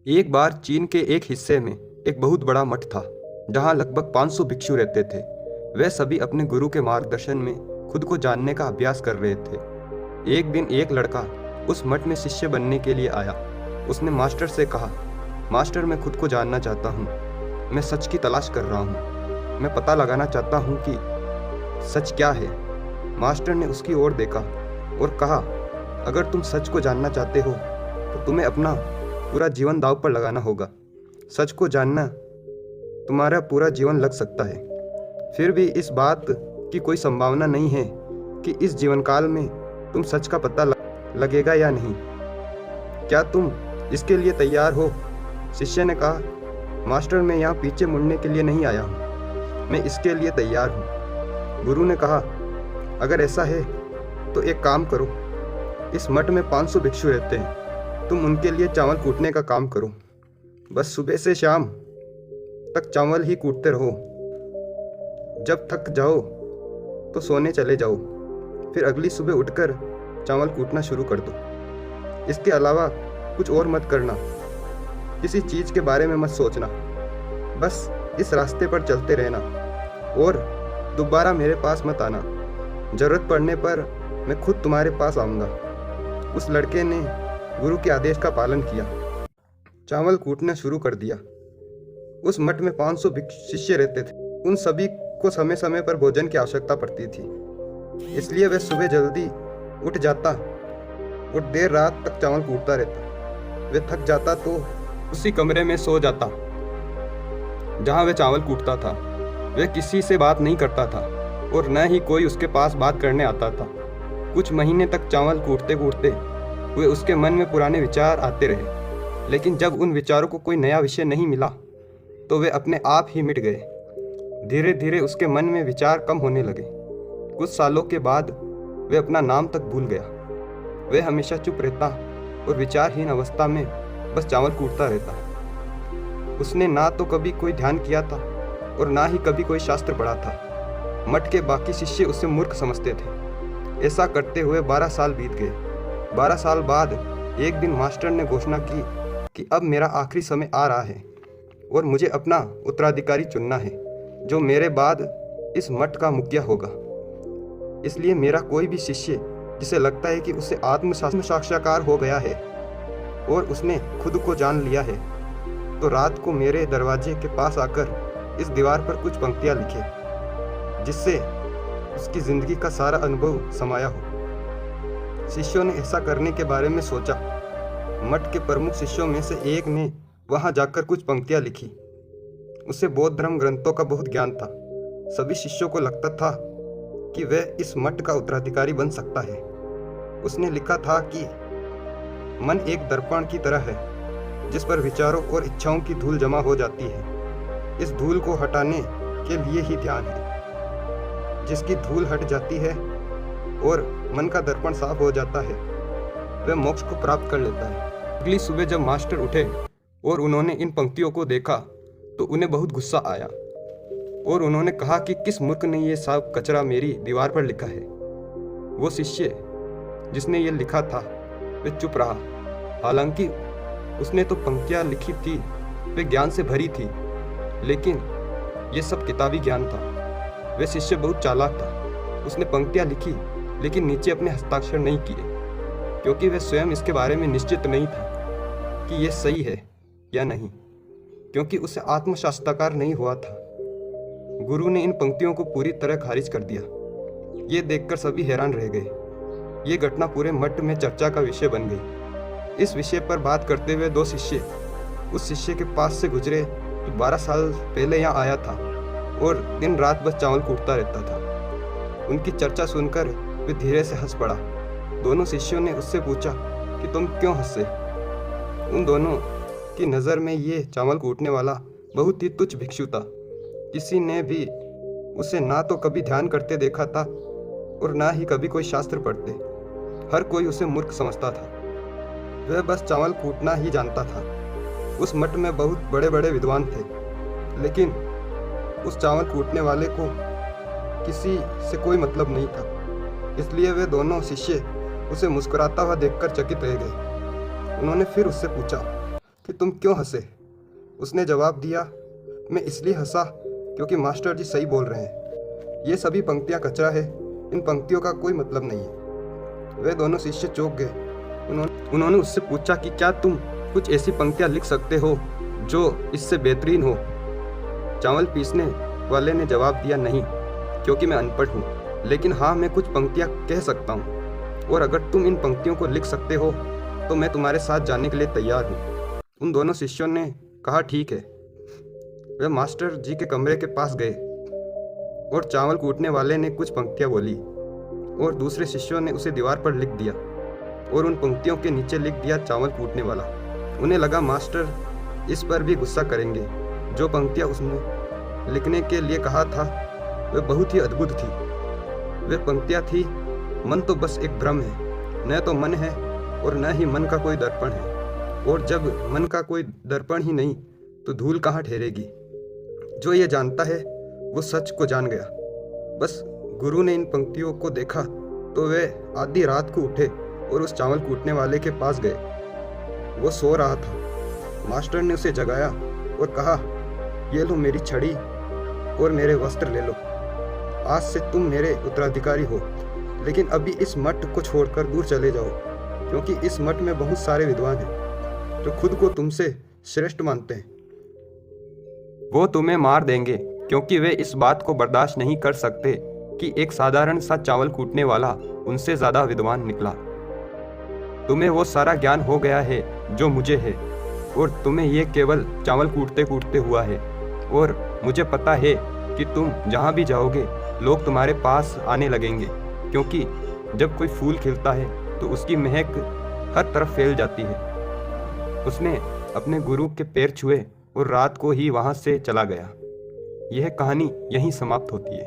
एक बार चीन के एक हिस्से में एक बहुत बड़ा मठ था जहाँ लगभग 500 भिक्षु रहते थे। वे सभी अपने गुरु के मार्गदर्शन में खुद को जानने का अभ्यास कर रहे थे। एक दिन एक लड़का उस मठ में शिष्य बनने के लिए आया। उसने मास्टर से कहा, मास्टर, मैं खुद को जानना चाहता हूँ। मैं सच की तलाश कर रहा हूँ। मैं पता लगाना चाहता हूँ कि सच क्या है। मास्टर ने उसकी ओर देखा और कहा, अगर तुम सच को जानना चाहते हो तो तुम्हें अपना पूरा जीवन दांव पर लगाना होगा। सच को जानना तुम्हारा पूरा जीवन लग सकता है। फिर भी इस बात की कोई संभावना नहीं है कि इस जीवन काल में तुम सच का पता लगेगा या नहीं। क्या तुम इसके लिए तैयार हो? शिष्य ने कहा, मास्टर, मैं यहाँ पीछे मुड़ने के लिए नहीं आया हूँ। मैं इसके लिए तैयार हूँ। गुरु ने कहा, अगर ऐसा है तो एक काम करो। इस मठ में 500 भिक्षु रहते हैं। तुम उनके लिए चावल कूटने का काम करो। बस सुबह से शाम तक चावल ही कूटते रहो। जब थक जाओ तो सोने चले जाओ। फिर अगली सुबह उठकर चावल कूटना शुरू कर दो। इसके अलावा कुछ और मत करना। किसी चीज़ के बारे में मत सोचना। बस इस रास्ते पर चलते रहना और दोबारा मेरे पास मत आना। ज़रूरत पड़ने पर मैं खुद तुम्हारे पास आऊँगा। उस लड़के ने गुरु के आदेश का पालन किया। चावल कूटना शुरू कर दिया। उस मठ में 500 शिष्य रहते थे। उन सभी को समय समय पर भोजन की आवश्यकता पड़ती थी, इसलिए वह सुबह जल्दी उठ जाता और देर रात तक चावल कूटता रहता। वह थक जाता तो उसी कमरे में सो जाता जहां वह चावल कूटता था। वह किसी से बात नहीं करता था और न ही कोई उसके पास बात करने आता था। कुछ महीने तक चावल कूटते कूटते हुए उसके मन में पुराने विचार आते रहे, लेकिन जब उन विचारों को कोई नया विषय नहीं मिला तो वे अपने आप ही मिट गए। धीरे धीरे उसके मन में विचार कम होने लगे। कुछ सालों के बाद वह अपना नाम तक भूल गया। वह हमेशा चुप रहता और विचारहीन अवस्था में बस चावल कूटता रहता। उसने ना तो कभी कोई ध्यान किया था और ना ही कभी कोई शास्त्र पढ़ा था। मठ के बाकी शिष्य उसे मूर्ख समझते थे। ऐसा करते हुए 12 साल बीत गए। 12 साल बाद एक दिन मास्टर ने घोषणा की कि अब मेरा आखिरी समय आ रहा है और मुझे अपना उत्तराधिकारी चुनना है जो मेरे बाद इस मठ का मुखिया होगा। इसलिए मेरा कोई भी शिष्य जिसे लगता है कि उसे आत्म साक्षात्कार हो गया है और उसने खुद को जान लिया है, तो रात को मेरे दरवाजे के पास आकर इस दीवार पर कुछ पंक्तियां लिखे जिससे उसकी जिंदगी का सारा अनुभव समाया हो। शिष्यों ने ऐसा करने के बारे में सोचा। मठ के प्रमुख शिष्यों में से एक ने वहां जाकर कुछ पंक्तियां लिखी। उसे बौद्ध धर्म ग्रंथों का बहुत ज्ञान था। सभी शिष्यों को लगता था कि वह इस मठ का उत्तराधिकारी बन सकता है। उसने लिखा था कि मन एक दर्पण की तरह है जिस पर विचारों और इच्छाओं की धूल जमा हो जाती है। इस धूल को हटाने के लिए ही ध्यान है। जिसकी धूल हट जाती है और मन का दर्पण साफ हो जाता है, वह मोक्ष को प्राप्त कर लेता है। अगली सुबह जब मास्टर उठे और उन्होंने इन पंक्तियों को देखा तो उन्हें बहुत गुस्सा आया और उन्होंने कहा कि किस मूर्ख ने ये सब कचरा मेरी दीवार पर लिखा है। वो शिष्य जिसने ये लिखा था वह चुप रहा। हालांकि उसने तो पंक्तियां लिखी थी, वे ज्ञान से भरी थी, लेकिन ये सब किताबी ज्ञान था। वह शिष्य बहुत चालाक था। उसने पंक्तियां लिखी लेकिन नीचे अपने हस्ताक्षर नहीं किए, क्योंकि वह स्वयं इसके बारे में निश्चित नहीं था कि यह सही है या नहीं, क्योंकि उसे आत्म साक्षात्कार नहीं हुआ था। गुरु ने इन पंक्तियों को पूरी तरह खारिज कर दिया। ये देखकर सभी हैरान रह गए। ये घटना पूरे मठ में चर्चा का विषय बन गई। इस विषय पर बात करते हुए 2 शिष्य उस शिष्य के पास से गुजरे जो 12 साल पहले यहाँ आया था और दिन रात बस चावल कूटता रहता था। उनकी चर्चा सुनकर वे धीरे से हंस पड़ा। दोनों शिष्यों ने उससे पूछा कि तुम क्यों हंसे? उन दोनों की नज़र में ये चावल कूटने वाला बहुत ही तुच्छ भिक्षु था। किसी ने भी उसे ना तो कभी ध्यान करते देखा था और ना ही कभी कोई शास्त्र पढ़ते। हर कोई उसे मूर्ख समझता था। वह बस चावल कूटना ही जानता था। उस मठ में बहुत बड़े बड़े विद्वान थे, लेकिन उस चावल कूटने वाले को किसी से कोई मतलब नहीं था। इसलिए वे दोनों शिष्य उसे मुस्कुराता हुआ देखकर चकित रह गए। उन्होंने फिर उससे पूछा कि तुम क्यों हंसे। उसने जवाब दिया, मैं इसलिए हंसा क्योंकि मास्टर जी सही बोल रहे हैं। ये सभी पंक्तियाँ कचरा है, इन पंक्तियों का कोई मतलब नहीं है। वे दोनों शिष्य चौंक गए। उन्होंने उससे पूछा कि क्या तुम कुछ ऐसी पंक्तियाँ लिख सकते हो जो इससे बेहतरीन हो। चावल पीसने वाले ने जवाब दिया, नहीं, क्योंकि मैं अनपढ़ हूँ, लेकिन हाँ, मैं कुछ पंक्तियाँ कह सकता हूँ, और अगर तुम इन पंक्तियों को लिख सकते हो तो मैं तुम्हारे साथ जाने के लिए तैयार हूँ। उन दोनों शिष्यों ने कहा, ठीक है। वे मास्टर जी के कमरे के पास गए और चावल कूटने वाले ने कुछ पंक्तियाँ बोली और दूसरे शिष्यों ने उसे दीवार पर लिख दिया और उन पंक्तियों के नीचे लिख दिया, चावल कूटने वाला। उन्हें लगा मास्टर इस पर भी गुस्सा करेंगे। जो पंक्तियाँ उसने लिखने के लिए कहा था वे बहुत ही अद्भुत थी। वे पंक्तियाँ थी, मन तो बस एक भ्रम है, न तो मन है और न ही मन का कोई दर्पण है, और जब मन का कोई दर्पण ही नहीं तो धूल कहाँ ठहरेगी। जो ये जानता है वो सच को जान गया। बस गुरु ने इन पंक्तियों को देखा तो वे आधी रात को उठे और उस चावल कूटने वाले के पास गए। वो सो रहा था। मास्टर ने उसे जगाया और कहा, ये लो मेरी छड़ी और मेरे वस्त्र ले लो। आज से तुम मेरे उत्तराधिकारी हो, लेकिन अभी इस मठ को छोड़कर दूर चले जाओ, क्योंकि इस मठ में बहुत सारे विद्वान हैं जो खुद को तुमसे श्रेष्ठ मानते हैं। वो तुम्हें मार देंगे, क्योंकि वे इस बात को बर्दाश्त नहीं कर सकते कि एक साधारण सा चावल कूटने वाला उनसे ज़्यादा विद्वान निकला। तुम्हें वो सारा ज्ञान हो गया है जो मुझे है, और तुम्हें ये केवल चावल कूटते कूटते हुआ है। और मुझे पता है कि तुम जहाँ भी जाओगे लोग तुम्हारे पास आने लगेंगे, क्योंकि जब कोई फूल खिलता है तो उसकी महक हर तरफ फैल जाती है। उसने अपने गुरु के पैर छुए और रात को ही वहाँ से चला गया। यह कहानी यहीं समाप्त होती है।